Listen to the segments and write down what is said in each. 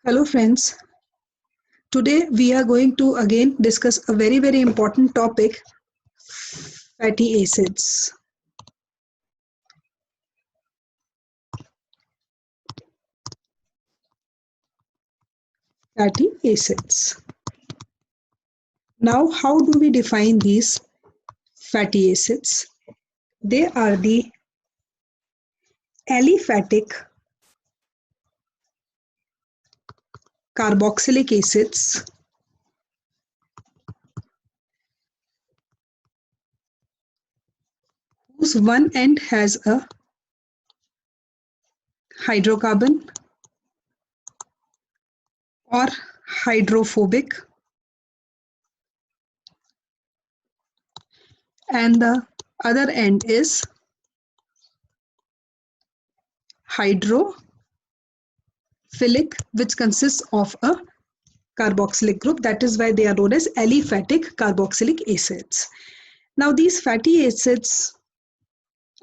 Hello friends, today we are going to again discuss a very important topic, fatty acids. Fatty acids. Now how do we define these fatty acids? They are the aliphatic carboxylic acids whose one end has a hydrocarbon or hydrophobic and the other end is hydrophilic, which consists of a carboxylic group. That is why they are known as aliphatic carboxylic acids. Now these fatty acids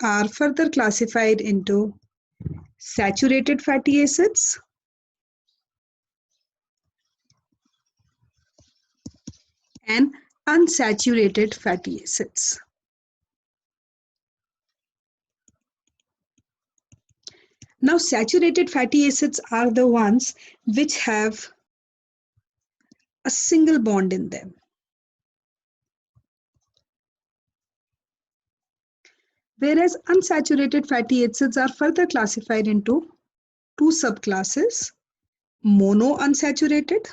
are further classified into saturated fatty acids and unsaturated fatty acids. Now saturated fatty acids are the ones which have a single bond in them. Whereas unsaturated fatty acids are further classified into two subclasses, monounsaturated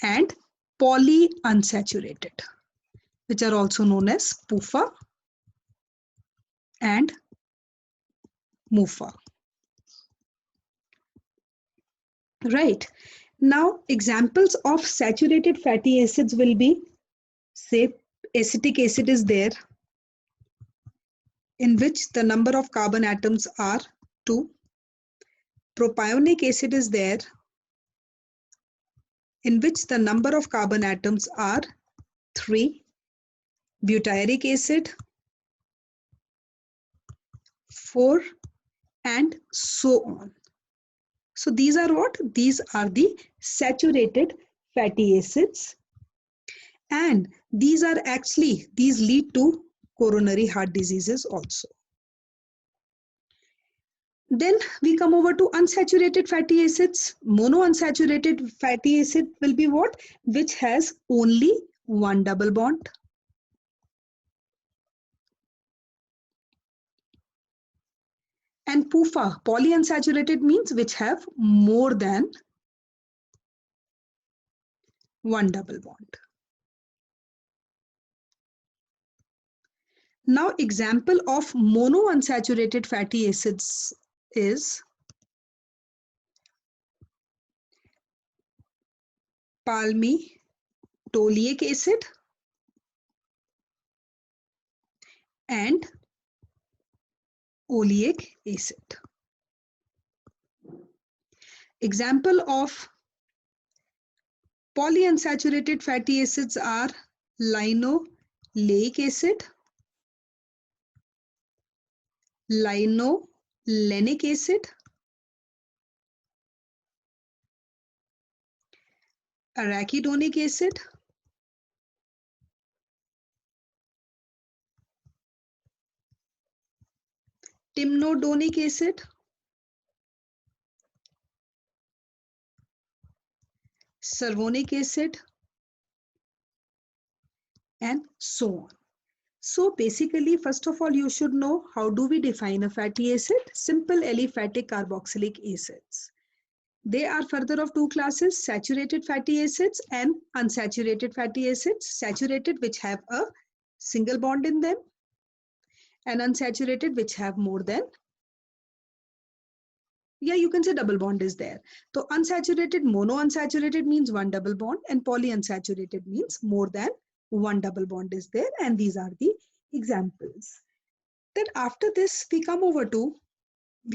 and polyunsaturated, which are also known as PUFA and MUFA. Right. Now, examples of saturated fatty acids will be, say, acetic acid is there, in which the number of carbon atoms are 2. Propionic acid is there, in which the number of carbon atoms are 3. Butyric acid, 4, and so on. So these are what? These are the saturated fatty acids. And these lead to coronary heart diseases also. Then we come over to unsaturated fatty acids. Monounsaturated fatty acid will be what? Which has only one double bond. And PUFA, polyunsaturated, means which have more than one double bond. Now, example of monounsaturated fatty acids is palmitoleic acid and oleic acid. Example of polyunsaturated fatty acids are linoleic acid, linolenic acid, arachidonic acid, timnodonic acid, cervonic acid, and so on. So basically, first of all, you should know how do we define a fatty acid? Simple aliphatic carboxylic acids. They are further of two classes, saturated fatty acids and unsaturated fatty acids. Saturated, which have a single bond in them, and unsaturated, which have more than, you can say double bond is there. So unsaturated, monounsaturated means one double bond, and polyunsaturated means more than one double bond is there, and these are the examples. Then after this, we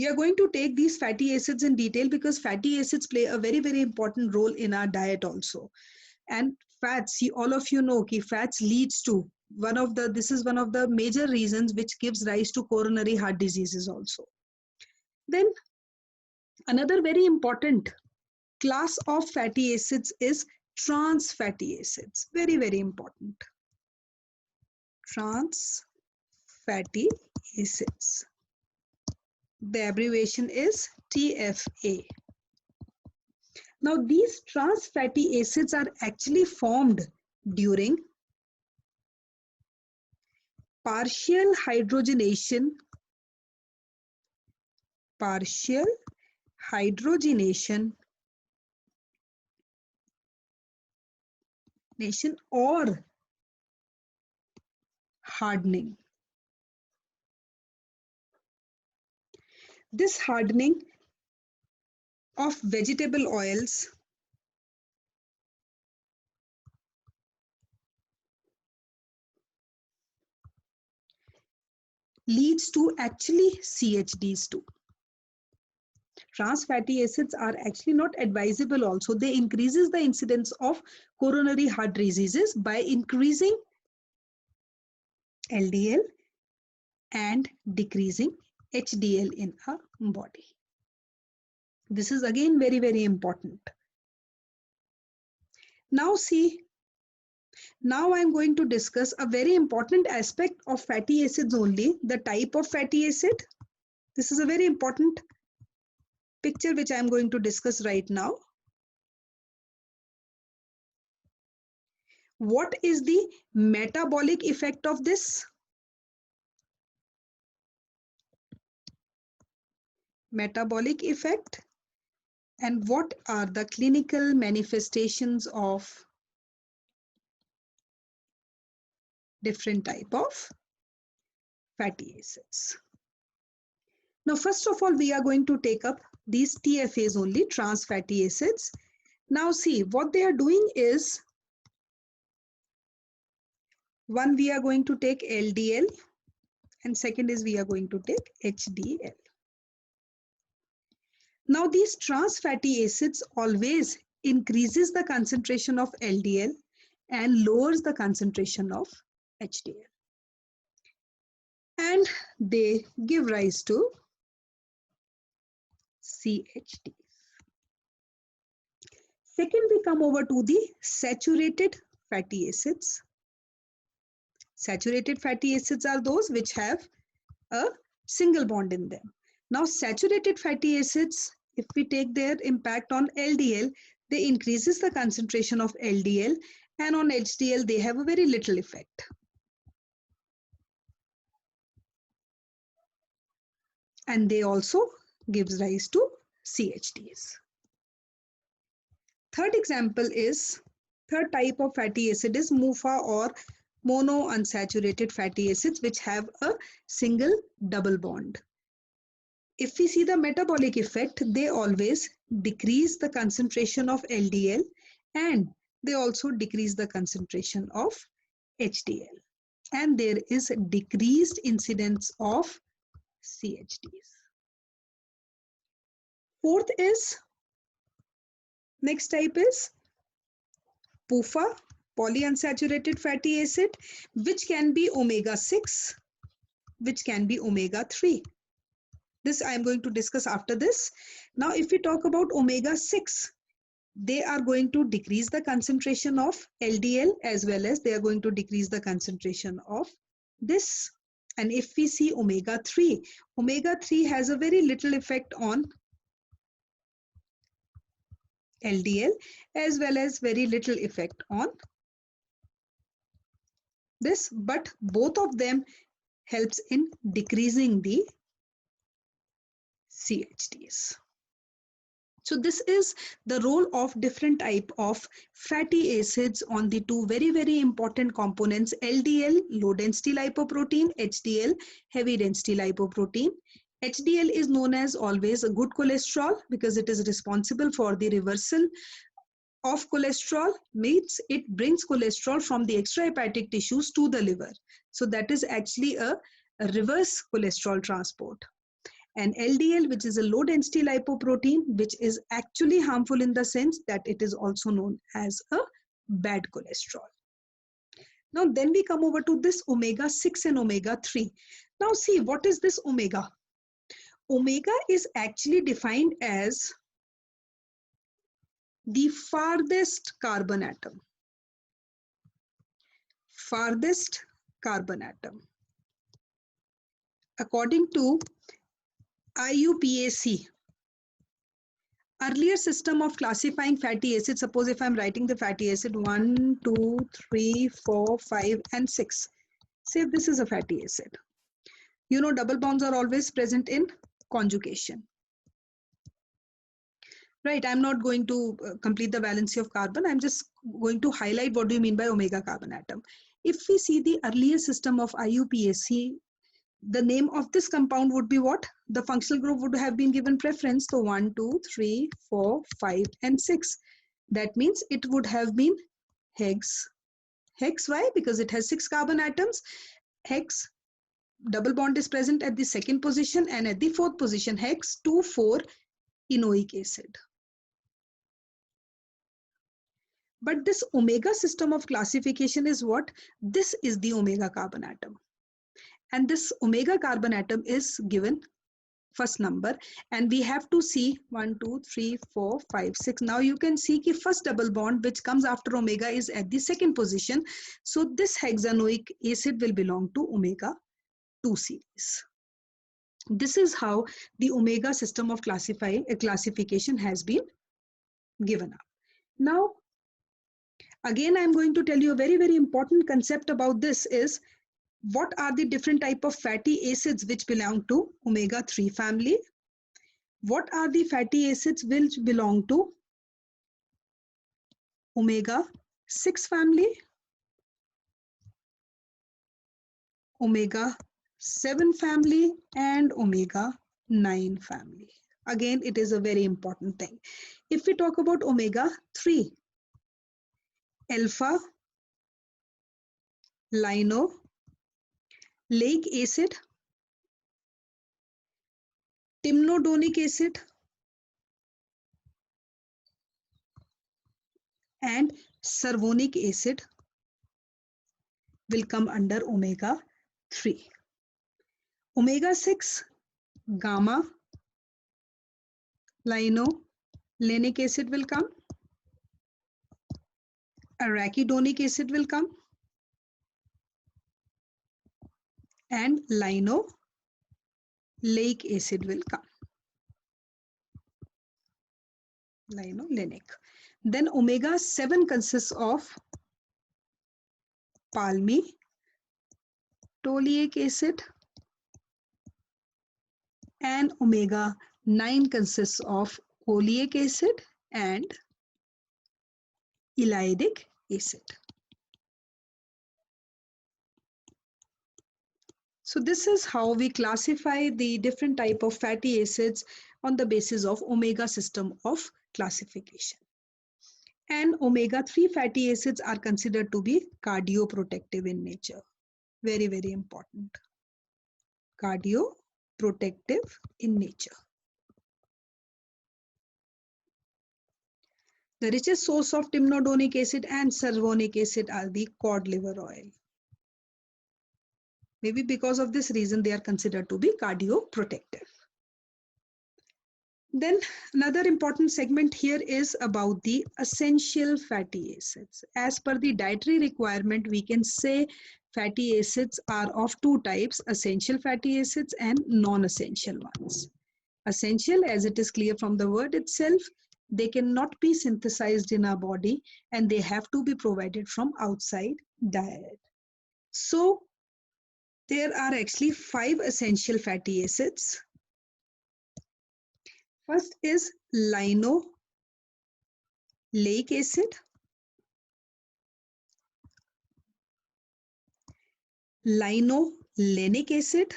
are going to take these fatty acids in detail, because fatty acids play a very important role in our diet also. And fats, all of you know, fats leads to This is one of the major reasons which gives rise to coronary heart diseases also. Then another very important class of fatty acids is trans fatty acids. Very, very important. Trans fatty acids. The abbreviation is TFA. Now these trans fatty acids are actually formed during partial hydrogenation or hardening. This hardening of vegetable oils leads to actually CHDs too. Trans fatty acids are actually not advisable also. They increases the incidence of coronary heart diseases by increasing LDL and decreasing HDL in a body. This is again very, very important. Now see, now I'm going to discuss a very important aspect of fatty acids only, the type of fatty acid. This is a very important picture which I'm going to discuss right now. What is the metabolic effect of this? Metabolic effect, and what are the clinical manifestations of different type of fatty acids. Now, first of all, we are going to take up these TFAs only, trans fatty acids. Now see, what they are doing is, one, we are going to take LDL, and second is we are going to take HDL. Now these trans fatty acids always increases the concentration of LDL and lowers the concentration of HDL. And they give rise to CHDs. Second, we come over to the saturated fatty acids. Saturated fatty acids are those which have a single bond in them. Now, saturated fatty acids, if we take their impact on LDL, they increases the concentration of LDL, and on HDL, they have a very little effect. And they also gives rise to CHDs. Third type of fatty acid is MUFA or monounsaturated fatty acids, which have a single double bond. If we see the metabolic effect, they always decrease the concentration of LDL and they also decrease the concentration of HDL. And there is a decreased incidence of CHDs. Fourth is, next type is PUFA, polyunsaturated fatty acid, which can be omega-6, which can be omega-3. This I am going to discuss after this. Now, if we talk about omega-6, they are going to decrease the concentration of LDL as well as they are going to decrease the concentration of this. And if we see omega-3, omega-3 has a very little effect on LDL as well as very little effect on this, but both of them helps in decreasing the CHDs. So this is the role of different type of fatty acids on the two very, very important components: LDL, low density lipoprotein, HDL, heavy density lipoprotein. HDL is known as always a good cholesterol because it is responsible for the reversal of cholesterol, means it brings cholesterol from the extrahepatic tissues to the liver. So that is actually a reverse cholesterol transport. And LDL, which is a low density lipoprotein, which is actually harmful in the sense that it is also known as a bad cholesterol. Now then we come over to this omega-6 and omega-3. Now see, what is this omega? Omega is actually defined as the farthest carbon atom. Farthest carbon atom. According to IUPAC, earlier system of classifying fatty acids, suppose if I'm writing the fatty acid 1, 2, 3, 4, 5 and 6. Say if this is a fatty acid. You know double bonds are always present in conjugation. Right, I'm not going to complete the valency of carbon. I'm just going to highlight what do you mean by omega carbon atom. If we see the earlier system of IUPAC, the name of this compound would be what? The functional group would have been given preference. So 1, 2, 3, 4, 5 and 6. That means it would have been hex. Hex, why? Because it has 6 carbon atoms. Hex, double bond is present at the second position, and at the fourth position, hex 2, 4 enoic acid. But this omega system of classification is what? This is the omega carbon atom. And this omega carbon atom is given first number, and we have to see 1, 2, 3, 4, 5, 6. Now you can see the first double bond which comes after omega is at the second position. So this hexanoic acid will belong to omega 2 series. This is how the omega system of classification has been given up. Now, again, I'm going to tell you a very, very important concept about this is what are the different type of fatty acids which belong to omega-3 family? What are the fatty acids which belong to omega-6 family, omega-7 family, and omega-9 family? Again, it is a very important thing. If we talk about omega-3, alpha, linoleic acid, timnodonic acid, and cervonic acid will come under omega-3. Omega-6, gamma, linolenic acid will come, arachidonic acid will come, and linoleic acid will come. Linolenic. Then omega-7 consists of palmitoleic acid, and omega-9 consists of oleic acid and elliptic acid. So this is how we classify the different type of fatty acids on the basis of omega system of classification. And omega-3 fatty acids are considered to be cardioprotective in nature. Very, very important. Cardioprotective in nature. The richest source of timnodonic acid and cervonic acid are the cod liver oil. Maybe because of this reason they are considered to be cardioprotective. Then another important segment here is about the essential fatty acids. As per the dietary requirement, we can say fatty acids are of two types, essential fatty acids and non-essential ones. Essential, as it is clear from the word itself, they cannot be synthesized in our body and they have to be provided from outside diet. So there are actually 5 essential fatty acids. First is linoleic acid, linolenic acid,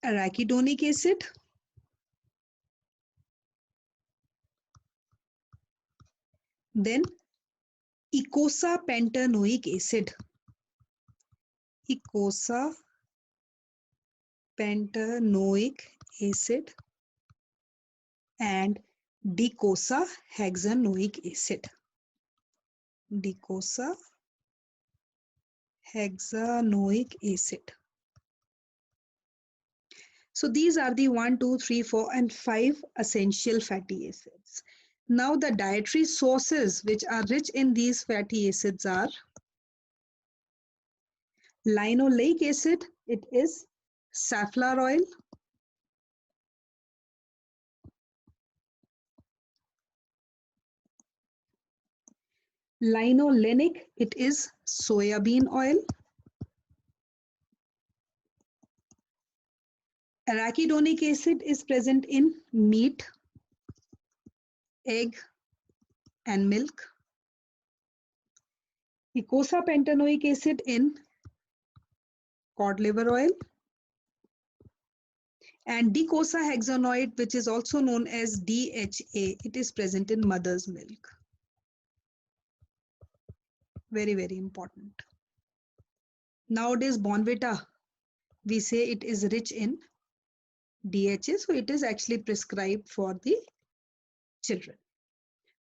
arachidonic acid, then eicosapentaenoic acid, eicosapentaenoic acid, and Docosahexaenoic acid. Docosahexaenoic acid. So these are the 1, 2, 3, 4, and 5 essential fatty acids. Now the dietary sources which are rich in these fatty acids are linoleic acid, it is safflower oil, linolenic, it is soybean oil, arachidonic acid is present in meat, egg, and milk, eicosapentaenoic acid in cod liver oil, and docosahexaenoid, which is also known as DHA, it is present in mother's milk. Very, very important. Nowadays, Bonvita, we say it is rich in DHA, so it is actually prescribed for the children.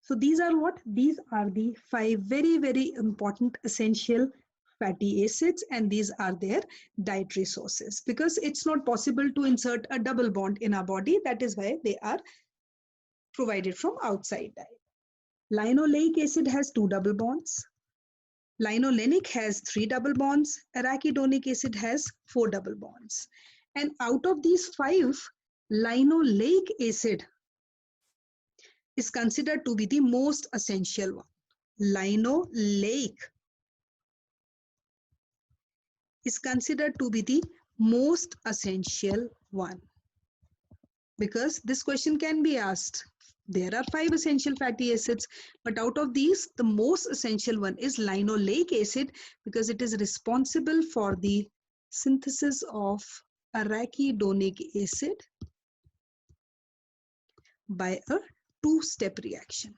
So these are what? These are the 5 very, very important essential fatty acids, and these are their dietary sources, because it's not possible to insert a double bond in our body. That is why they are provided from outside diet. Linoleic acid has 2 double bonds. Linolenic has 3 double bonds. Arachidonic acid has 4 double bonds. And out of these 5, linoleic acid is considered to be the most essential one. Linoleic is considered to be the most essential one, because this question can be asked. There are 5 essential fatty acids, but out of these, the most essential one is linoleic acid, because it is responsible for the synthesis of arachidonic acid by a 2-step reaction.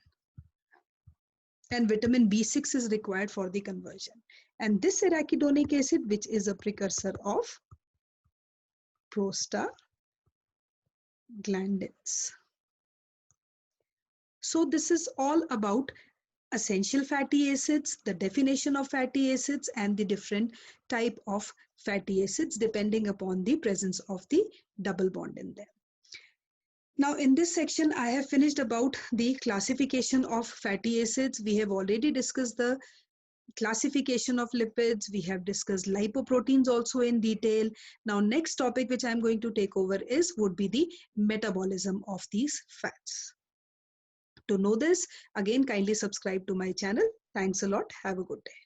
And vitamin B6 is required for the conversion. And this arachidonic acid, which is a precursor of prostaglandins. So this is all about essential fatty acids, the definition of fatty acids, and the different type of fatty acids depending upon the presence of the double bond in them. Now in this section, I have finished about the classification of fatty acids. We have already discussed the classification of lipids. We have discussed lipoproteins also in detail. Now next topic which I'm going to take over would be the metabolism of these fats. To know this, again, kindly subscribe to my channel. Thanks a lot. Have a good day.